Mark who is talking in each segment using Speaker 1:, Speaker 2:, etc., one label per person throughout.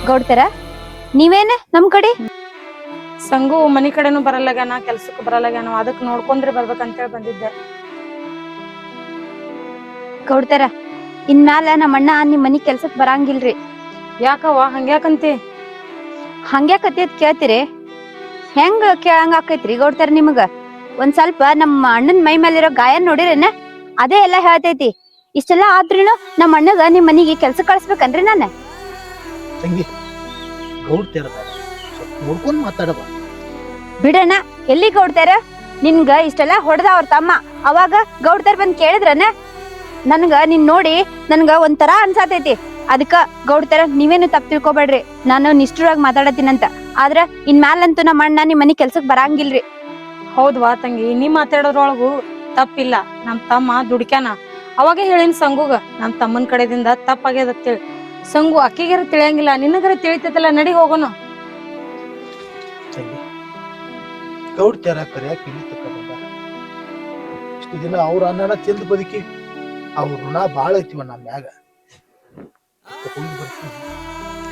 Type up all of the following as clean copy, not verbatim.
Speaker 1: ಗೌಡ್ತಾರ ನೀವೇನ ನಮ್ ಕಡೆ
Speaker 2: ಸಂಗು ಮನಿ ಕಡೆನೂ ಬರಲ್ಲಾಗ್ಯಾನ ಕೆಲ್ಸಕ್ಕೂ ಬರಲ್ಲಾಗ್ಯಾನ ಅದಕ್ ನೋಡ್ಕೊಂಡ್ರೆ ಬರ್ಬೇಕಂತೇಳಿ ಬಂದಿದ್ದೆ.
Speaker 1: ಗೌಡ್ತಾರ ಇನ್ಮ್ಯಾಲ ನಮ್ಮ ಅಣ್ಣ ನಿಮ್ ಮನಿ ಕೆಲ್ಸಕ್ ಬರಂಗಿಲ್ರಿ.
Speaker 2: ಯಾಕವ್ವ ಹಂಗ್ಯಾಕಂತಿ?
Speaker 1: ಹಂಗ್ಯಾಕತಿ ಅದ್ ಕೇಳ್ತೀರಿ? ಹೆಂಗ ಕೇಳಂಗ ಆಕೈತ್ರಿ ಗೌಡ್ತಾರ ನಿಮಗ? ಒಂದ್ ಸ್ವಲ್ಪ ನಮ್ಮ ಅಣ್ಣನ್ ಮೈ ಮೇಲಿರೋ ಗಾಯ ನೋಡಿರೇನ? ಅದೇ ಎಲ್ಲಾ ಹೇಳ್ತೈತಿ. ಇಷ್ಟೆಲ್ಲಾ ಆದ್ರೂನು ನಮ್ಮ ಅಣ್ಣಗ ನಿಮ್ ಮನಿಗೆ ಕೆಲ್ಸ ಕಳ್ಸ್ಬೇಕನ್ರಿ ನಾನ?
Speaker 3: ತಂಗಿ ಗೌಡ್ತಾರ ನೋಡ್ಕೊಂಡ್ ಮಾತಾಡವ.
Speaker 1: ಬಿಡಣ್ಣ ಎಲ್ಲಿ ಗೌಡ್ತಾರ? ನಿನ್ಗ ಇಷ್ಟೆಲ್ಲಾ ಹೊಡೆದ ಅವ್ರ ತಮ್ಮ ಅವಾಗ ಗೌಡ್ತಾರ ಬಂದ್ ಕೇಳಿದ್ರನ? ನನ್ಗ ನಿನ್ ನೋಡಿ ನನ್ಗ ಒಂಥರಾ ಅನ್ಸಾತೈತಿ. ಅದಕ್ಕ ಗೌಡ್ತಾರ ನೀವೇನು ತಪ್ಪು ತಿಳ್ಕೊಬೇಡ್ರಿ, ನಾನು ನಿಷ್ಠುರಾಗಿ ಮಾತಾಡತೀನಂತ. ಆದ್ರ ಇನ್ಮ್ಯಾಲಂತೂ ನಮ್ಮ ಅಣ್ಣ ನಿಮ್ ಮನಿ ಕೆಲ್ಸಕ್ ಬರಂಗಿಲ್ರಿ.
Speaker 2: ಹೌದ್ವಾ ತಂಗಿ, ನೀ ಮಾತಾಡೋದ್ರೊಳಗು ತಪ್ಪಿಲ್ಲ. ನಮ್ ತಮ್ಮ ದುಡ್ಕ್ಯಾನ. ಅವಾಗೆ ಹೇಳಿನ ಸಂಗುಗ ನಮ್ ತಮ್ಮನ್ ಕಡೆದಿಂದ ತಪ್ಪಾಗ್ಯದ ಅಂತೇಳಿ. ಸಂಗು ಅಕ್ಕಿಗಾರ ತಿಳಿಯಂಗಿಲ್ಲ, ನಿನಗರ ತಿಳಿತೈತಲ್ಲ, ನಡಿ ಹೋಗೋಣ.
Speaker 3: ಗೌಡ್ತಾರ ಕರಿಯಾಕ ಇಲ್ಲಿ ತಕ್ಕ ಬಂದ. ಇಷ್ಟು ದಿನ ಅವ್ರ ಅನ್ನನ ತಿಂದು ಬದುಕಿ ಅವ್ರ ಋಣ ಬಾಳ ಐತಿವ ನಮ್ಮ ಮ್ಯಾಗ.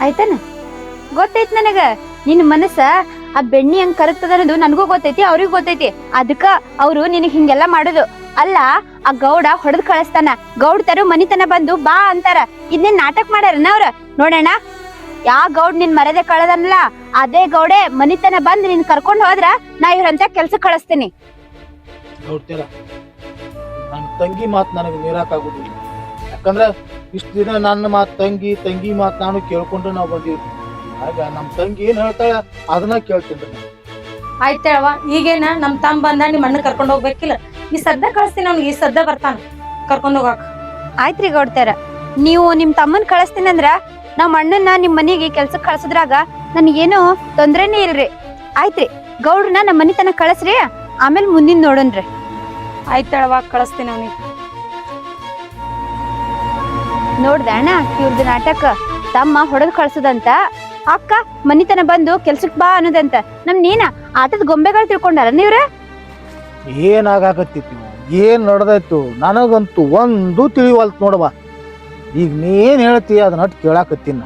Speaker 1: ಆಯ್ತಾನ ಗೊತ್ತೈತಿ ನನಗ ನಿನ್ ಮನಸ್ಸ ಆ ಬೆಣ್ಣಿ ಹಂಗ್ ಕರಗ್ತದ ಅನ್ನೋದು ನನಗೂ ಗೊತ್ತೈತಿ, ಅವ್ರಿಗೂ ಗೊತ್ತೈತಿ. ಅದಕ್ಕ ಅವ್ರು ನಿನಗ್ ಹಿಂಗೆಲ್ಲಾ ಮಾಡುದು. ಅಲ್ಲ ಆ ಗೌಡ ಹೊಡೆದ್ ಕಳಿಸ್ತಾನ, ಗೌಡ್ತಾರು ಮನಿತನ ಬಂದು ಬಾ ಅಂತಾರ. ಇದನ್ನೇನ್ ನಾಟಕ ಮಾಡ್ಯಾರನ ಅವ್ರ? ನೋಡೋಣ, ಯಾ ಗೌಡ್ ನಿನ್ ಮರ್ಯಾದೆ ಕಳದನ್ಲ ಅದೇ ಗೌಡೆ ಮನಿತನ ಬಂದ್ ನಿನ್ ಕರ್ಕೊಂಡ್ ಹೋದ್ರ ನಾ ಇವ್ರಂತ ಕೆಲ್ಸ ಕಳಿಸ್ತೀನಿ.
Speaker 3: ಗೌಡ್ತಾರ ನನ್ನ ತಂಗಿ ಮಾತ್ ನನಗೆ ಮೀರಾಕಾಗುದಿಲ್ಲ. ಯಾಕಂದ್ರ ಇಷ್ಟ ದಿನ ನನ್ನ ಮಾತ್ ತಂಗಿ ತಂಗಿ ಮಾತ್ ನಾನು ಕೇಳ್ಕೊಂಡು ನಾವು ಬಂದಿವಿ. ಆಗ ನಮ್ ತಂಗಿ ಏನ್ ಹೇಳ್ತಾಳ ಅದನ್ನ ಕೇಳ್ತೀನಿ.
Speaker 2: ಆಯ್ತೇಳವ, ಈಗೇನ ನಮ್ ತಮ್ಮ ಬಂದ ನಿಮ್ ಅಣ್ಣ ಕರ್ಕೊಂಡ್ ಹೋಗ್ಬೇಕಿಲ್ಲ. ಈ ಸದ್ದ ಕಳಿಸ್ತೀನಿ ಅವ್ನಿಗೆ, ಈ ಸದ್ದ ಬರ್ತಾನ ಕರ್ಕೊಂಡ್ ಹೋಗಾಕ.
Speaker 1: ಆಯ್ತ್ರಿ ಗೌಡ್ತಾರ, ನೀವು ನಿಮ್ ತಮ್ಮನ್ ಕಳಿಸ್ತೀನಂದ್ರ ನಮ್ ಅಣ್ಣನ ನಿಮ್ ಮನಿಗೆ ಕೆಲ್ಸಕ್ ಕಳ್ಸದ್ರಾಗ ನನ್ಗೇನು ತೊಂದ್ರೆನೇ ಇಲ್ರಿ. ಆಯ್ತ್ರಿ ಗೌಡ್ರನ್ನ ನಮ್ ಮನಿತನ ಕಳಸ್ರಿ, ಆಮೇಲೆ ಮುಂದಿನ ನೋಡೋಣ್ರಿ.
Speaker 2: ಆಯ್ತೇಳವ, ಕಳಿಸ್ತೀನಿ ಅವ್ನಿಗೆ.
Speaker 1: ನೋಡ್ದ ಅಣ್ಣ ಇವ್ರದ್ದು ನಾಟಕ? ತಮ್ಮ ಹೊಡೆದ್ ಕಳ್ಸದಂತ, ಅಕ್ಕ ಮನಿತನ ಬಂದು ಕೆಲ್ಸಕ್ ಬಾ ಅನ್ನೋದಂತ. ನೀನ ಆಟದ ಗೊಂಬೆಗಳು ತಿಳ್ಕೊಂಡಾರ ನೀವ್ರ?
Speaker 3: ಏನಾಗಕತ್ತಿತ್ತು, ಏನ್ ನಡ್ದಾಯ್ತು ನನಗಂತೂ ಒಂದು ತಿಳಿವಲ್ತ್ ನೋಡವ. ಈಗ ನೀನ್ ಹೇಳ್ತಿ ಅದನ್ನ ಅಟ್ ಕೇಳಾಕತ್ತೀನ.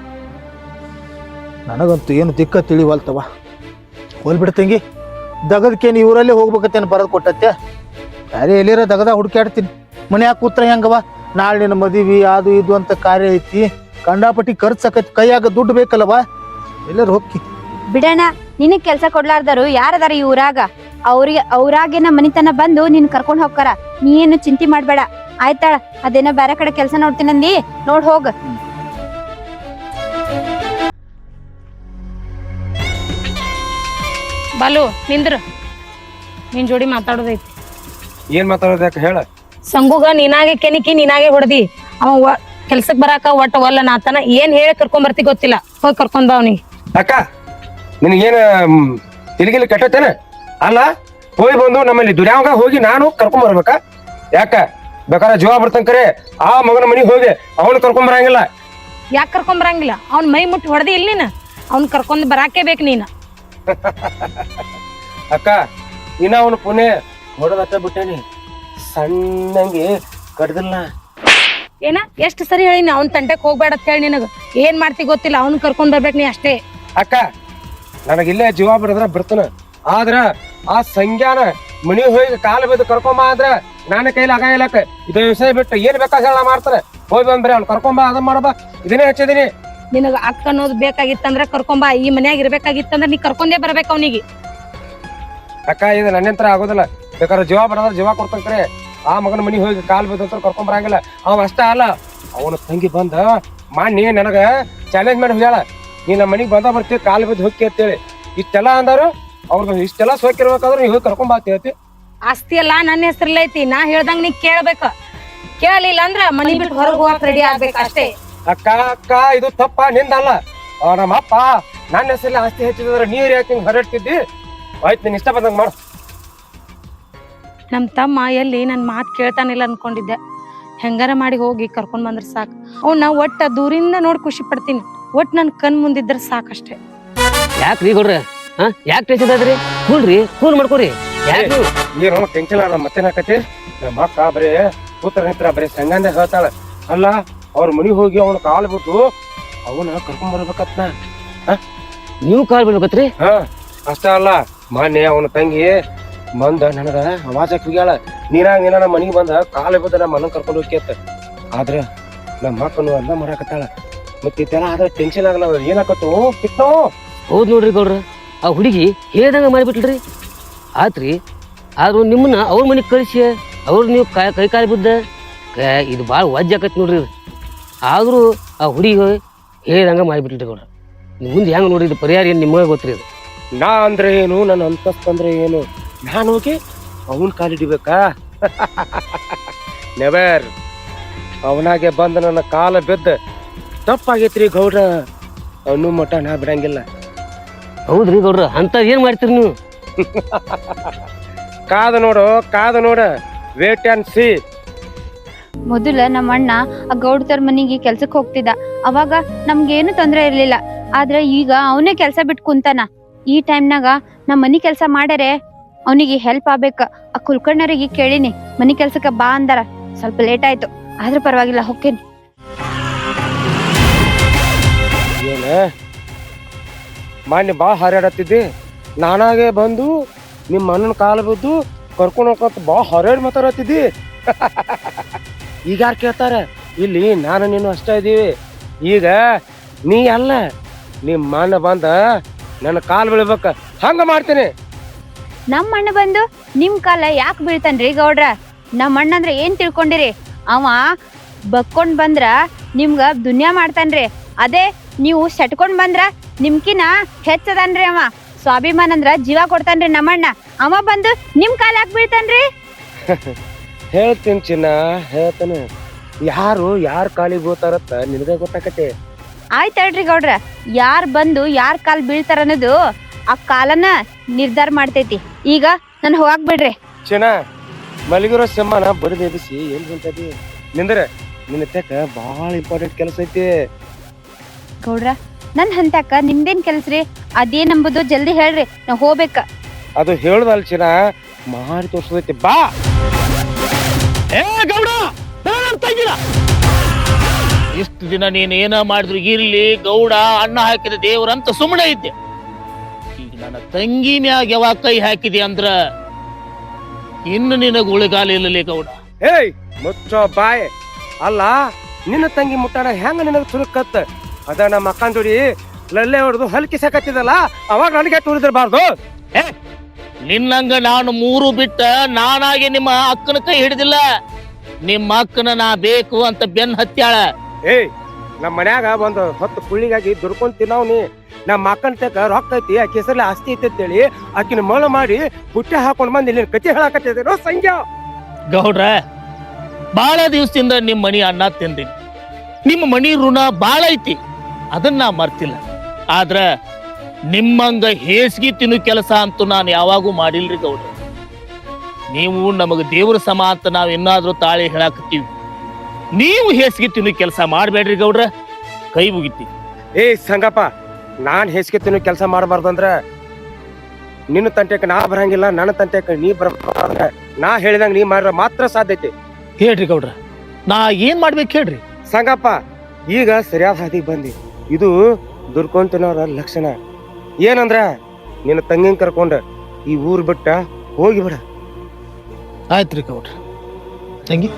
Speaker 3: ನನಗಂತೂ ಏನು ದಿಕ್ಕ ತಿಳಿವಲ್ತವ. ಹೋಲ್ಬಿಡ್ತಂಗಿ, ದಗದಕ್ಕೇನು ಇವರಲ್ಲೇ ಹೋಗ್ಬೇಕತ್ತೇನು ಬರದ್ ಕೊಟ್ಟತ್ತೆ. ಬೇರೆ ಎಲ್ಲಿರ ದಗದ ಹುಡುಕಾಡ್ತೀನಿ. ಮನ್ಯಾಗ ಕೂತ್ರ ಹೆಂಗವ? ನಾಳೆ ನಿನ್ನ ಮದುವೆ ಅದು ಇದು ಅಂತ ಕಾರ್ಯ ಐತಿ, ಕಂಡಾಪಟ್ಟಿ ಖರ್ಚಾಕೈತಿ, ಕೈಯಾಗ ದುಡ್ಡು ಬೇಕಲ್ಲವ. ಎಲ್ಲರೂ ಹೋಗಿ
Speaker 1: ಬಿಡಣ, ನಿನಗ್ ಕೆಲ್ಸ ಕೊಡ್ಲಾರ್ದಾರು ಯಾರದಾರ ಈ ಊರಾಗ? ಅವ್ರಾಗೆ ನಮ್ಮ ಮನಿತನ ಬಂದು ನಿನ್ ಕರ್ಕೊಂಡ್ ಹೋಗ್ತಾರ. ನೀ ಏನು ಚಿಂತೆ ಮಾಡ್ಬೇಡ ಆಯ್ತಾಳ. ಅದೇನೋ ಬೇರೆ ಕಡೆ ಕೆಲ್ಸ ನೋಡ್ತೀನಂದಿ, ನೋಡ್ ಹೋಗ.
Speaker 2: ಬಾಲು ನಿಂದ್ರ, ನಿನ್ ಜೋಡಿ ಮಾತಾಡೋದೈತಿ.
Speaker 4: ಏನ್ ಮಾತಾಡೋದ ಹೇಳ?
Speaker 2: ಸಂಗುಗ ನೀನಾಗೆ ಕೆನಿಕಿ, ನೀನಾಗೆ ಹೊಡೆದಿ. ಅವ ಕೆಲ್ಸಕ್ ಬರಾಕ ಒಟ್ಟ ಒಲ್ಲ ನಾತನ. ಏನ್ ಹೇಳಿ ಕರ್ಕೊಂಡ್ ಬರ್ತಿ ಗೊತ್ತಿಲ್ಲ, ಹೋಗಿ ಕರ್ಕೊಂಡ್ ಬಾ ಅವ್ನಿಗೆ.
Speaker 4: ಅಕ್ಕ ನಿನಗೇನ ತಿಲಿಗಿಲಿ ಕೆಟ್ಟತೇನ? ಅಲ್ಲ ಹೋಗಿ ಬಂದು ನಮ್ಮಲ್ಲಿ ದುರ್ಯಾವಾಗ ಹೋಗಿ ನಾನು ಕರ್ಕೊಂಡ್ ಬರ್ಬೇಕಾ? ಯಾಕ ಬೇಕಾದ್ರೆ ಜೀವ ಬರ್ತಂಕರೆ ಆ ಮಗನ ಮನಿಗೆ ಹೋಗಿ ಅವನು ಕರ್ಕೊಂಡ್ ಬರಂಗಿಲ್ಲ.
Speaker 2: ಯಾಕೆ ಕರ್ಕೊಂಡ್ ಬರಂಗಿಲ್ಲ? ಅವ್ನ ಮೈ ಮುಟ್ಟಿ ಹೊಡೆದಿ ಇಲ್ಲ ನೀನ? ಅವ್ನ್ ಕರ್ಕೊಂಡ್ ಬರಾಕೆ ಬೇಕು ನೀನ.
Speaker 4: ಅಕ್ಕ ಇನ್ನ ಅವನು ಪುಣೆ ಹೊಡೆದತ್ತ ಬಿಟ್ಟೇನಿ, ಸಣ್ಣಂಗೆ ಕಡ್ದಿಲ್ಲ.
Speaker 2: ಏನ ಎಷ್ಟ್ ಸರಿ ಹೇಳಿನಿ ಅವ್ನ ತಂಟೆಕ್ ಹೋಗ್ಬೇಡ ಅಂತ ಹೇಳಿ. ನಿನಗ ಏನ್ ಮಾಡ್ತಿ ಗೊತ್ತಿಲ್ಲ, ಅವ್ನ್ ಕರ್ಕೊಂಡ್ ಬರ್ಬೇಕ್ ನೀ ಅಷ್ಟೇ.
Speaker 4: ಅಕ್ಕ ನನಗಿಲ್ಲೇ ಜೀವ ಬಿಡದ್ರ ಬಿಡ್ತಾನ, ಆದ್ರ ಆ ಸಂಜ್ಞಾನ ಮನಿ ಹೋಗಿ ಕಾಲ ಬಿದ್ದು ಕರ್ಕೊಂಬ ಅಂದ್ರ ನನ್ನ ಕೈಲಿ ಆಗಲ್ಲಕ್ಕ. ಇದು ವಿಷಯ ಬಿಟ್ಟು ಏನ್ ಬೇಕಾದ ಹೇಳ ಮಾಡ್ತಾರೆ. ಹೋಗಿ ಬಂದ್ರಿ ಅವ್ನು ಕರ್ಕೊಂಬ, ಅದನ್ನ ಮಾಡಬ, ಇದನ್ನೇ ಹಚ್ಚಿದೀನಿ.
Speaker 2: ನಿನಗ ಅಕ್ಕ ಅನ್ನೋದು ಬೇಕಾಗಿತ್ತಂದ್ರ ಕರ್ಕೊಂಬ. ಈ ಮನ್ಯಾಗ ಇರ್ಬೇಕಾಗಿತ್ತಂದ್ರ ನೀ ಕರ್ಕೊಂಡೇ ಬರ್ಬೇಕ ಅವನಿಗೆ.
Speaker 4: ಅಕ್ಕ ಇದು ನನ್ನೆಂತರ ಆಗೋದಿಲ್ಲ. ಬೇಕಾದ್ರೆ ಜೀವ ಬಿಡದ್ರ ಜೀವ ಕೊಡ್ತಂಕ್ರೆ ಆ ಮಗನ ಮನಿ ಹೋಗಿ ಕಾಲ್ ಬಿದ್ದಂತ ಕರ್ಕೊಂಡ್ ಬರಂಗಿಲ್ಲ. ಅವ ಅಷ್ಟ ಅಲ್ಲ, ಅವನ ತಂಗಿ ಬಂದ ಮಾನ್ಯ ನನಗ ಚಾಲೆಂಜ್ ಮಾಡಿ ಹೇಳ, ನೀ ನಮ್ಮ ಮನಿಗ್ ಬಂದ ಬರ್ತೀವಿ ಕಾಲ್ ಬಿದ್ದು ಹೋಗಿ ಅಂತೇಳಿ. ಇಷ್ಟೆಲ್ಲ ಅಂದಾರು ಅವ್ರದ್ದು, ಇಷ್ಟೆಲ್ಲ ಸೋಕಿರ್ಬೇಕಾದ್ರು ನೀ ಹೋಗಿ ಕರ್ಕೊಂಡ್ ಬಾತಿ.
Speaker 2: ಆಸ್ತಿ ಎಲ್ಲಾ ನನ್ನ ಹೆಸರಲ್ಲ ಐತಿ, ನಾ ಹೇಳ್ದಂಗ ನೀ ಕೇಳ್ಬೇಕ. ಕೇಳಲಿಲ್ಲ ಅಂದ್ರ ಮನಿ ಬಿಟ್ಟು ಹೊರಗೆ ಹೋಗಕ್ ರೆಡಿ ಆಗ್ಬೇಕ ಅಷ್ಟೇ.
Speaker 4: ಅಕ್ಕ ಅಕ್ಕ ಇದು ತಪ್ಪ ನಿಂದಲ್ಲ. ನಮ್ಮ ಅಪ್ಪ ನನ್ನ ಹೆಸರಲ್ಲಿ ಆಸ್ತಿ ಹೆಚ್ಚಿದ್ರೆ ನೀರ್ ಯಾಕೆ ಹಿಂಗ್ ಹೊರಡ್ತಿದ್ದಿ? ಆಯ್ತು ನೀನ್ ಇಷ್ಟ ಬಂದಂಗ ಮಾಡು.
Speaker 2: ನಮ್ ತಮ್ಮ ಎಲ್ಲಿ ನನ್ ಮಾತ್ ಕೇಳ್ತಾನಿಲ್ಲ ಅನ್ಕೊಂಡಿದ್ದೆ. ಹೆಂಗಾರ ಮಾಡಿ ಹೋಗಿ ಕರ್ಕೊಂಡ್ ಬಂದ್ರ ಸಾಕು. ಅವ್ನ ಒಟ್ಟ ದೂರಿಂದ ನೋಡಿ ಖುಷಿ ಪಡ್ತೀನಿ, ಒಟ್ ನನ್ ಕಣ್ ಮುಂದಿದ್ರ ಸಾಕಷ್ಟೇ.
Speaker 5: ಯಾಕ್ರಿ ಗೌಡ್ರ ಯಾಕೆ ಟೆನ್ಷನ್ ಅದ್ರಿ? ಕೂಲ್ರಿ, ಕೂಲ್ ಮಾಡ್ಕೊರಿ.
Speaker 4: ನೀನು ಟೆನ್ಷನ್ ಅಲ್ಲ ಮತ್ತೇನಾಕತಿ? ನಮ್ಮ ಅಕ್ಕ ಬರೀ ಕೂತರ ನಿಂತ್ರ ಬರೀ ಸಂಗಂದ ಹೇಳ್ತಾಳ. ಅಲ್ಲ ಅವ್ರ ಮನಿ ಹೋಗಿ ಅವನ ಕಾಲ್ ಬಿಟ್ಟು ಅವನ ಕರ್ಕೊಂಡ್ ಬರ್ಬೇಕತ್ನ.
Speaker 5: ನೀವು ಕಾಲ್ ಬೀಳ್ಬೇಕತ್ರಿ?
Speaker 4: ಹಾ ಅಷ್ಟ ಅಲ್ಲ, ಮೊನ್ನೆ ಅವನ ತಂಗಿ ಬಂದ ನನಗ ಅವಾಜ್ ಹಾಕ್ಯಾಳ, ನೀನಾಗ ನಮ್ಮ ಮನಿಗೆ ಬಂದ ಕಾಲ ಬಿದ್ದ ನಮ್ಮ ಮನ ಕರ್ಕೊಂಡು ಹೋಗ್ಯತ್ತ. ಆದ್ರ ನಮ್ಮ ಮಕ್ಕಳು ಅಲ್ಲ ಮಾಡಾಕತ್ತಾಳ. ಮತ್ತೆ ಇದೆಲ್ಲ ಆದ್ರೆ ಟೆನ್ಷನ್ ಆಗಲ್ಲ, ಏನಾಕತ್ತು ಕಿತ್ತೋ.
Speaker 5: ಹೌದ್ ನೋಡ್ರಿ ಗೌಡ್ರ, ಆ ಹುಡುಗಿ ಹೇಳ್ದಂಗ ಮಾಡಿಬಿಟ್ಲ್ರಿ. ಆತ್ರಿ, ಆದ್ರೂ ನಿಮ್ಮನ್ನ ಅವ್ರ ಮನೆಗೆ ಕಳಿಸಿ ಅವ್ರು ನೀವು ಕೈ ಕಾಲು ಬಿದ್ದ ಇದು ಭಾಳ ವಜ್ಜ ಆಕತ್ ನೋಡ್ರಿ ಇದು. ಆದ್ರೂ ಆ ಹುಡುಗಿ ಹೇಳ್ದಂಗ ಮಾಡಿಬಿಟ್ಲ್ರಿ ಗೌಡ್ರ. ನೀವು ಮುಂದೆ ಹೆಂಗೆ ನೋಡ್ರಿ ಇದು ಪರಿಹಾರ ಏನು ನಿಮಗೆ ಗೊತ್ತ್ರಿ ಇದು.
Speaker 4: ನಾ ಅಂದ್ರೆ ಏನು, ನನ್ನ ಅಂತಸ್ತು ಅಂದ್ರೆ ಏನು, ನಾನು ಹೋಗಿ ಅವನ್ ಕಾಲಿಡಿಬೇಕಾ? ನೆವರ್. ಅವನಾಗೆ ಬಂದ ನನ್ನ ಕಾಲ ಬಿದ್ದ ತಪ್ಪಾಗೈತ್ರಿ ಗೌಡ್ರ ಅವನು ಮಠ ನಾ ಬಿಡಂಗಿಲ್ಲ.
Speaker 5: ಹೌದ್ರಿ ಗೌಡ್ರ, ಅಂತ ಏನ್ ಮಾಡ್ತೀರಿ ನೀವು?
Speaker 4: ಕಾದ ನೋಡ ವೇಟ್ ಅಂಡ್ ಸಿ.
Speaker 1: ಮೊದಲ ನಮ್ಮ ಅಣ್ಣ ಆ ಗೌಡ್ತರ ಮನಿಗೆ ಕೆಲ್ಸಕ್ಕೆ ಹೋಗ್ತಿದ್ದ, ಅವಾಗ ನಮ್ಗೇನು ತೊಂದ್ರೆ ಇರ್ಲಿಲ್ಲ. ಆದ್ರೆ ಈಗ ಅವನೇ ಕೆಲ್ಸ ಬಿಟ್ಟು ಕುಂತಾನ. ಈ ಟೈಮ್ನಾಗ ನಮ್ ಮನಿ ಕೆಲ್ಸ ಮಾಡ್ಯಾರೆ ಅವನಿಗೆ ಹೆಲ್ಪ್ ಆಗ್ಬೇಕ. ಆ ಕುಲ್ಕರ್ಣರಿಗೆ ಕೇಳಿನಿ, ಮನಿ ಕೆಲ್ಸಕ್ಕ ಬಾ ಅಂದಾರ. ಸ್ವಲ್ಪ ಲೇಟ್ ಆಯ್ತು, ಆದ್ರೂ ಪರವಾಗಿಲ್ಲ, ಹೊಕ್ಕೇನಿ.
Speaker 4: ಏನ ಮಾನ್ಯ ಬಾ ಹಾರಾಡತ್ತಿದ್ದಿ, ನಾನಾಗೆ ಬಂದು ನಿಮ್ಮ ಅಣ್ಣನ ಕಾಲು ಬಿದ್ದು ಕರ್ಕೊಂಡು ಹೋಗಂತ ಬಾ ಹಾರಾಡಿ ಮಾತಾಡತ್ತಿದ್ದಿ. ಈಗ ಯಾರು ಕೇಳ್ತಾರ? ಇಲ್ಲಿ ನಾನು ನೀನು ಅಷ್ಟ ಇದೀವಿ. ಈಗ ನೀ ಅಲ್ಲ, ನಿಮ್ಮ ಅಣ್ಣ ಬಂದ ನನ್ನ ಕಾಲು ಬೀಳ್ಬೇಕ, ಹಂಗ ಮಾಡ್ತೀನಿ.
Speaker 1: ನಮ್ ಅಣ್ಣ ಬಂದು ನಿಮ್ ಕಾಲ ಯಾಕೆ ಬೀಳ್ತಾನ್ರಿ ಗೌಡ್ರ? ನಮ್ ಅಣ್ಣ ಅಂದ್ರೆ ಏನ್ ತಿಳ್ಕೊಂಡಿರಿ? ಅವ ಬಕ್ಕೊಂಡ್ ಬಂದ್ರ ನಿಮ್ಗ ದುನಿಯಾ ಮಾಡ್ತಾನ್ರಿ. ಅದೇ ನೀವು ಸೆಟ್ಕೊಂಡ್ ಬಂದ್ರ ನಿಮ್ಕಿನ ಹೆಚ್ಚದನ್ರಿ. ಅವ ಸ್ವಾಭಿಮಾನ ಅಂದ್ರ ಜೀವ ಕೊಡ್ತಾನ್ರಿ ನಮ್ಮಣ್ಣ. ಅವ ಬಂದು ನಿಮ್ ಕಾಲ ಯಾಕೆ ಬೀಳ್ತಾನ್ರಿ?
Speaker 4: ಹೇಳ್ತೀನಿ ಚಿನ್ನ, ಹೇಳ್ತಾನೆ. ಯಾರು ಕಾಲಿಗೆ ಬೀಳ್ತಾರತ್ತ ನಿನಗ ಗೊತ್ತಾಕತೆ.
Speaker 1: ಆಯ್ತಲ್ರಿ ಗೌಡ್ರ, ಯಾರ್ ಬಂದು ಯಾರ್ ಕಾಲ್ ಬೀಳ್ತಾರ ಅನ್ನೋದು ಆ ಕಾಲನ ನಿರ್ಧಾರ ಮಾಡ್ತೈತಿ. ಈಗ ನನ್ ಹೋಗಾಕ್ ಬಿಡ್ರಿ.
Speaker 4: ಚಿನ್ನ, ಮಲಗಿರೋ ಸಿಂಹನ ಬಡಿದು ಎಬ್ಬಿಸಿ ಏನ್ ಹೇಳ್ತದಿ? ನಿಂದ್ರೆ ನಿನ್ನ ತೆಕ್ಕ ಭಾಳ ಇಂಪಾರ್ಟೆಂಟ್ ಕೆಲಸ ಐತಿ
Speaker 1: ಗೌಡ್ರ. ನನ್ ಹಂತಕ್ಕ ನಿಮ್ದೇನ್ ಕೆಲ್ಸ್ರಿ? ಅದೇನಂಬುದು ಜಲ್ದಿ ಹೇಳ್ರಿ, ನಾವ್ ಹೋಗ್ಬೇಕ.
Speaker 4: ಅದು ಹೇಳುದಲ್ ಚಿನ್ನ, ಮಾಡಿ ತೋರ್ಸದೈತಿ. ಬಾ.
Speaker 6: ಏ ಗೌಡ, ತಂಗಿಲ್ಲ. ಇಷ್ಟು ದಿನ ನೀನ್ ಏನ ಮಾಡಿದ್ರು ಇರ್ಲಿ, ಗೌಡ ಅಣ್ಣ ಹಾಕಿದ ದೇವ್ರಂತ ಸುಮ್ಮನೆ ಇದ್ದೆ. ಈಗ ನನ್ನ ತಂಗಿ ಮ್ಯಾಗ ಯಾವಾಗ ಕೈ ಹಾಕಿದೆ ಅಂದ್ರ ಇನ್ನು ನಿನಗ ಉಳಿಗಾಲ ಇಲ್ಲಲೇ ಗೌಡ.
Speaker 4: ಏಯ್ ಮುಚ್ಚೋ ಬಾಯ್. ಅಲ್ಲ, ನಿನ್ನ ತಂಗಿ ಮುಟ್ಟಾಣ ಹೆಂಗ ನಿನಗ ಸುರುಕತ್ತ? ಅದ ನಮ್ಮ ಅಕ್ಕನ ಜೋಡಿ ಲಲ್ಲೆ ಹೊಡೆದು ಹಲ್ಕಿ ಸಾಕತ್ತಿದಲ್ಲ, ಅವಾಗ ನನಗೆ ತುಳಿದಿರಬಾರ್ದು.
Speaker 6: ನಿನ್ನಂಗ ನಾನು ಮೂರು ಬಿಟ್ಟ ನಾನಾಗೆ ನಿಮ್ಮ ಅಕ್ಕನ ಕೈ ಹಿಡಿದಿಲ್ಲ. ನಿಮ್ಮ ಅಕ್ಕನ ನಾ ಬೇಕು ಅಂತ ಬೆನ್ ಹತ್ಯಾಳ.
Speaker 4: ಏಯ್, ನಮ್ಮ ಮನ್ಯಾಗ ಒಂದು ಹೊತ್ತು ಕುಳ್ಳಿಗಾಗಿ ದುಡ್ಕೊಂಡ್ ತಿನ್ನವ್ನಿ. ನಮ್ಮ ಅಕ್ಕನ ತಕ ರೊಕ್ಕ ಐತಿ, ಆಕಿ ಹೆಸರಲ್ಲಿ ಆಸ್ತಿ ಐತಿ ಅಂತೇಳಿ ಆಕಿನ ಮಳ ಮಾಡಿ ಹುಟ್ಟೆ ಹಾಕೊಂಡ್ ಬಂದು ಇಲ್ಲಿ ಕತಿ ಹೇಳಾಕತ್ತಿದ್ರು ಸಂಖ್ಯಾ.
Speaker 6: ಗೌಡ್ರ, ಬಾಳ ದಿವಸದಿಂದ ನಿಮ್ಮ ಮನಿ ಅನ್ನ ತಿಂದೀನಿ. ನಿಮ್ಮ ಮನಿ ಋಣ ಬಾಳ ಐತಿ, ಅದನ್ನ ಮರ್ತಿಲ್ಲ. ಆದ್ರ ನಿಮ್ಮಂಗ ಹೇಸಿಗೆ ತಿನ್ನು ಕೆಲಸ ಅಂತೂ ನಾನು ಯಾವಾಗೂ ಮಾಡಿಲ್ರಿ ಗೌಡ್ರ. ನೀವು ನಮಗ ದೇವ್ರ ಸಮ ಅಂತ ನಾವ್ ಇನ್ನಾದ್ರೂ ತಾಳಿ ಹೇಳಾಕತ್ತೀವಿ. ನೀವು ಹೇಸಿಗೆ ತಿನ್ನು ಕೆಲಸ ಮಾಡ್ಬೇಡ್ರಿ ಗೌಡ್ರ, ಕೈ ಮುಗಿತಿ.
Speaker 4: ಏಯ್ ಸಂಗಪ್ಪ, ನಾನ್ ಹೇಸಿಗೆ ತಿನ್ನು ಕೆಲಸ ಮಾಡಬಾರ್ದಂದ್ರ ನಿನ್ನ ತಂಟೆಕ ನಾ ಬರಂಗಿಲ್ಲ, ನನ್ನ ತಂಟೆಕ ನೀ ಬರ. ನಾ ಹೇಳಿದಂಗ ನೀ ಮಾಡ್ರ ಮಾತ್ರ ಸಾಧ್ಯ ಐತಿ.
Speaker 6: ಹೇಳ್ರಿ ಗೌಡ್ರ, ನಾ ಏನ್ ಮಾಡ್ಬೇಕು ಹೇಳ್ರಿ.
Speaker 4: ಸಂಗಪ್ಪ, ಈಗ ಸರಿಯಾದ ಹಾದಿಗೆ ಬಂದಿ. ಇದು ದುರ್ಕೊಂತಿನವ್ರ ಲಕ್ಷಣ. ಏನಂದ್ರ ನಿನ್ನ ತಂಗಿನ ಕರ್ಕೊಂಡ ಈ ಊರ್ ಬಿಟ್ಟ ಹೋಗಿಬಿಡ.
Speaker 3: ಆಯ್ತ್ರಿ ಗೌಡ್ರ. ತಂಗಿ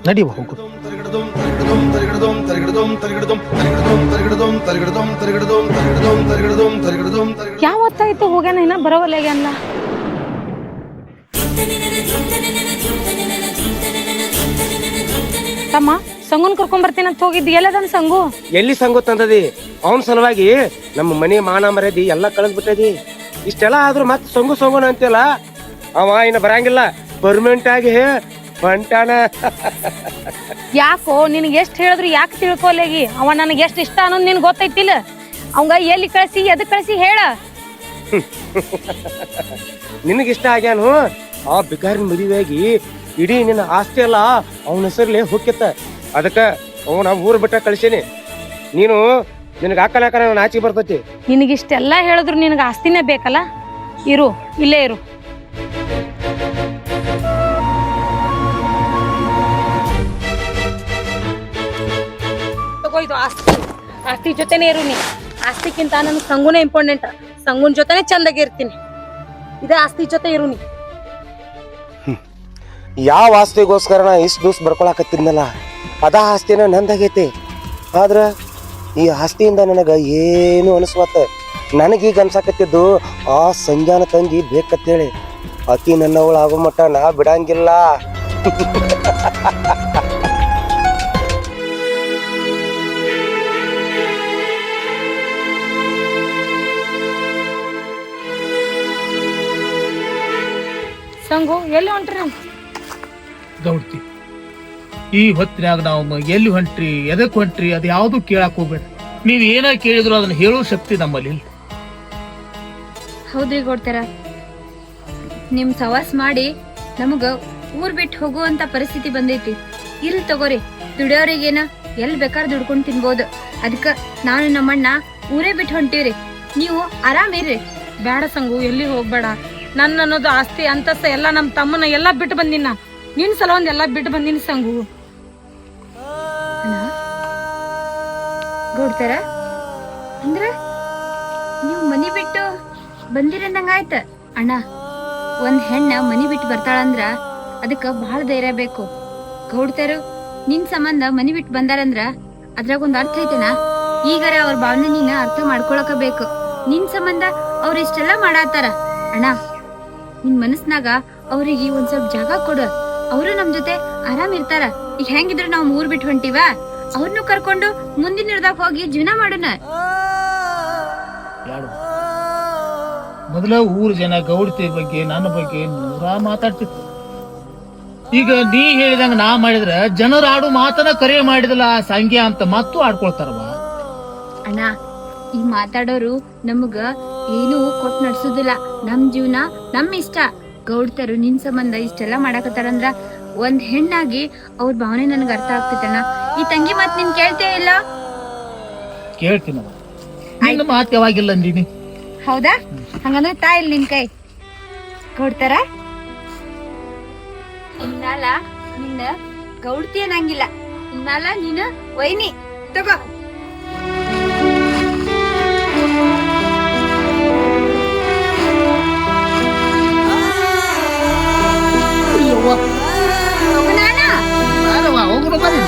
Speaker 3: ನಡಿವ, ಹೋಗುದು.
Speaker 2: ಯಾವತ್ತಾಯ್ತು ಹೋಗ್ಯಾನ, ಇನ್ನ ಬರವಲ್ಲಾಗ್ಯಾನಲ್ಲ. ತಮ್ಮ, ಸಂಗುನ್ ಕರ್ಕೊಂಡ್ ಬರ್ತೀನಿ ಅಂತ ಹೋಗಿದ್ದಿ, ಎಲ್ಲದನ್ ಸಂಗು?
Speaker 4: ಎಲ್ಲಿ ಸಂಗು ತಂದದಿ? ಅವನ ಸಲುವಾಗಿ ನಮ್ಮ ಮನೆ ಮಾನ ಮರ್ಯಾದಿ ಎಲ್ಲ ಕಳೆದ್ ಬಿಟ್ಟದಿ. ಇಷ್ಟೆಲ್ಲ ಆದ್ರೂ ಮತ್ ಸಂಗುನ ಅಂತಿಲ್ಲ. ಅವ ಇನ್ನ ಬರಂಗಿಲ್ಲ, ಪರ್ಮನೆಂಟ್ ಆಗಿ ಹೊಂಟಾನ.
Speaker 2: ಯಾಕೋ ನಿನಗೆ ಎಷ್ಟ್ ಹೇಳಿದ್ರು ಯಾಕೆ ತಿಳ್ಕೊಲೇಗಿ? ಅವ ನನಗೆ ಎಷ್ಟ್ ಇಷ್ಟ ಅನ್ನೋದು ನಿನ್ ಗೊತ್ತೈತಿಲ್ಲ. ಅವಂಗ ಎಲ್ಲಿ ಕಳಿಸಿ ಎದಕ್ ಕಳಿಸಿ ಹೇಳ.
Speaker 4: ನಿನಗಿಷ್ಟ ಆಗ್ಯಾನು? ಆ ಬಿಕಾರಿನ ಮದುವೆಯಾಗಿ ಇಡೀ ನಿನ್ನ ಆಸ್ತಿ ಎಲ್ಲ ಅವನ ಹೆಸರ್ಲಿ ಹೋಗ್ಯತ್ತ. ಅದಕ್ಕ ಅವನ ಊರ್ ಬಿಟ್ಟ ಕಳಿಸೀನಿ. ನೀನು ನಿನಗೆ ಹಾಕಲಾಕ ನಾನು ಆಚೆ ಬರ್ತೈತಿ.
Speaker 2: ನಿನಗಿಷ್ಟೆಲ್ಲ ಹೇಳಿದ್ರು ನಿನಗೆ ಆಸ್ತಿನೇ ಬೇಕಲ್ಲ? ಇರು, ಇಲ್ಲೇ ಇರು. ತಗೋಯ್ತು ಆಸ್ತಿ, ಆಸ್ತಿ ಜೊತೆನೇ ಇರು ನೀ. ಆಸ್ತಿಕ್ಕಿಂತ ನನ್ ಸಂಗುನೇ ಇಂಪಾರ್ಟೆಂಟ್. ಸಂಗುನ್ ಜೊತೆನೆ ಚಂದಾಗಿರ್ತೀನಿ. ಇದೇ ಆಸ್ತಿ ಜೊತೆ ಇರುನಿ.
Speaker 4: ಯಾವ ಆಸ್ತಿಗೋಸ್ಕರ ನಾ ಇಷ್ಟು ದಿವ್ಸ ಬರ್ಕೊಳಕತ್ತಿದ್ನಲ್ಲ ಅದ ಆಸ್ತಿನ ನಂದಾಗೈತಿ. ಆದ್ರ ಈ ಆಸ್ತಿಯಿಂದ ನನಗ ಏನು ಅನಿಸ್ವತ್ತ. ನನಗೀಗ ಅನ್ಸಾಕತ್ತಿದ್ದು ಆ ಸಂಜಾನ ತಂಗಿ ಬೇಕತ್ತೇಳಿ. ಆಕಿ ನನ್ನವಳು ಆಗೋ ಮಟ್ಟ ನಾ ಬಿಡಂಗಿಲ್ಲ.
Speaker 2: ಸಂಗು ಎಲ್ಲಿ ಹೊಂಟ್ರಿ?
Speaker 6: ಗೌಡ್ತಿ ಈ ಹೊತ್ತಿನಾಗ ನಾವು ಎಲ್ಲಿ ಹೊಂಟ್ರಿ ಎದಕ್ ಹೊಂಟ್ರಿ ಅದು ಯಾವ್ದು ಕೇಳಕ್ ಹೋಗ್ಬೇಡ್ರಿ. ನೀವ್ ಏನ ಕೇಳಿದ್ರು ಅದನ್ನ ಹೇಳೋ ಶಕ್ತಿ ನಮ್ಮಲ್ಲಿ ಇಲ್ಲ.
Speaker 1: ಹೌದ್ರಿ ಗೌಡ್ತಾರ, ನಿಮ್ ಸವಾಸ್ ಮಾಡಿ ನಮಗ ಊರ್ ಬಿಟ್ಟು ಹೋಗುವಂತ ಪರಿಸ್ಥಿತಿ ಬಂದೈತಿ. ಇಲ್ ತಗೋರಿ, ದುಡಿಯೋರಿಗೇನ ಎಲ್ ಬೇಕಾರ್ ದುಡ್ಕೊಂಡ್ ತಿನ್ಬೋದು. ಅದಕ್ಕ ನಾನು ನಮ್ಮಣ್ಣ ಊರೇ ಬಿಟ್ಟು ಹೊಂಟಿವ್ರಿ. ನೀವು ಆರಾಮಿರ್ರಿ.
Speaker 2: ಬೇಡ ಸಂಗು, ಎಲ್ಲಿ ಹೋಗ್ಬೇಡ. ನನ್ನ ಅನ್ನೋದು ಆಸ್ತಿ ಅಂತಸ್ತ ಎಲ್ಲ ನಮ್ ತಮ್ಮನ ಎಲ್ಲಾ ಬಿಟ್ಟು ಬಂದಿನ. ನಿನ್ ಸಲ ಒಂದ್ ಎಲ್ಲಾ ಬಿಟ್ಟು ಬಂದಿನಿ ಸಂಗು.
Speaker 1: ಅಣ್ಣ ಗೌಡ್ತಾರ, ಅಂದ್ರ ನೀವು ಮನಿ ಬಿಟ್ಟು ಬಂದಿರಂದಂಗ ಆಯ್ತ. ಅಣ್ಣ, ಒಂದ್ ಹೆಣ್ಣ ಮನಿ ಬಿಟ್ಟು ಬರ್ತಾಳಂದ್ರ ಅದಕ್ಕ ಬಹಳ ಧೈರ್ಯ ಬೇಕು. ಗೌಡ್ತಾರು ನಿನ್ ಸಂಬಂಧ ಮನಿ ಬಿಟ್ಟು ಬಂದಾರಂದ್ರ ಅದ್ರಾಗ ಒಂದ್ ಅರ್ಥ ಐತೆನಾ? ಈಗರ ಅವ್ರ ಭಾವನೆ ನೀನ ಅರ್ಥ ಮಾಡ್ಕೊಳಕ ಬೇಕು. ನಿನ್ ಸಂಬಂಧ ಅವ್ರ ಇಷ್ಟೆಲ್ಲ ಮಾಡಾತಾರ. ಅಣ್ಣ, ನಿನ್ ಮನಸ್ನಾಗ ಅವ್ರಿಗೆ ಒಂದ್ ಸ್ವಲ್ಪ ಜಾಗ ಕೊಡು. ಅವರು ನಮ್ ಜೊತೆ ಆರಾಮ್ ಇರ್ತಾರ. ಈಗ ಹೆಂಗಿದ್ರು ನಾವ್ ಊರ್ ಬಿಟ್ಟು ಹೊಂಟಿವ, ಅವ್ರನ್ನು ಕರ್ಕೊಂಡು ಮುಂದಿನ ನಿರ್ದಾಗ ಹೋಗಿ ಜೀವನ ಮಾಡೋಣ.
Speaker 6: ಮೊದಲ ಊರ್ ಜನ ಗೌಡ್ತಿ ಬಗ್ಗೆ ನನ್ನ ಬಗ್ಗೆ ನೂರಾ ಮಾತಾಡ್ತಿತ್ತು. ಈಗ ನೀ ಹೇಳಿದಂಗ ನಾ ಮಾಡಿದ್ರ ಜನರು ಆಡು ಮಾತನ್ನ ಕರೆ ಮಾಡಿದಲ್ಲ ಸಂಖ್ಯಾ ಅಂತ ಮತ್ತೂ ಆಡ್ಕೊಳ್ತಾರವ.
Speaker 1: ಅಣ್ಣ, ಈ ಮಾತಾಡೋರು ನಮಗ ಏನು ಕೊಟ್ಟು ನಡ್ಸುದಿಲ್ಲ. ನಮ್ ಜೀವನ ನಮ್ ಇಷ್ಟ. ಗೌಡ್ತರು ನಿನ್ ಸಂಬಂಧ ಇಷ್ಟೆಲ್ಲಾ ಮಾಡಾಕತ್ತಾರಂದ್ರ ಒಂದ್ ಹೆಣ್ಣಾಗಿ ಅವ್ರ ಭಾವನೆ ನನ್ಗ ಅರ್ಥ ಆಗ್ತೈತಣ್ಣ. ಈ ತಂಗಿ ಮಾತ್ ನಿನ್ ಕೇಳ್ತೇ ಇಲ್ಲ?
Speaker 6: ಕೇಳ್ತೀನವ, ನಿನ್ನ ಮಾತು ಯಾವಾಗಿಲ್ಲ ಅಂದೀನಿ.
Speaker 1: ಹೌದಾ? ಹಂಗಂದ್ರೆ ತಾಯಿಲ್ ನಿನ್ ಕೈ ಗೌಡ್ತಾರ. ಇನ್ನಾಲ ನಿನ್ನ ಗೌಡ್ತಿ ಅನ್ನಂಗಿಲ್ಲ, ಇನ್ನಾಲ ನೀನು ವೈನಿ ತಗೋ.
Speaker 6: ಹೋಗೋಣ ಬರ್ರಿ.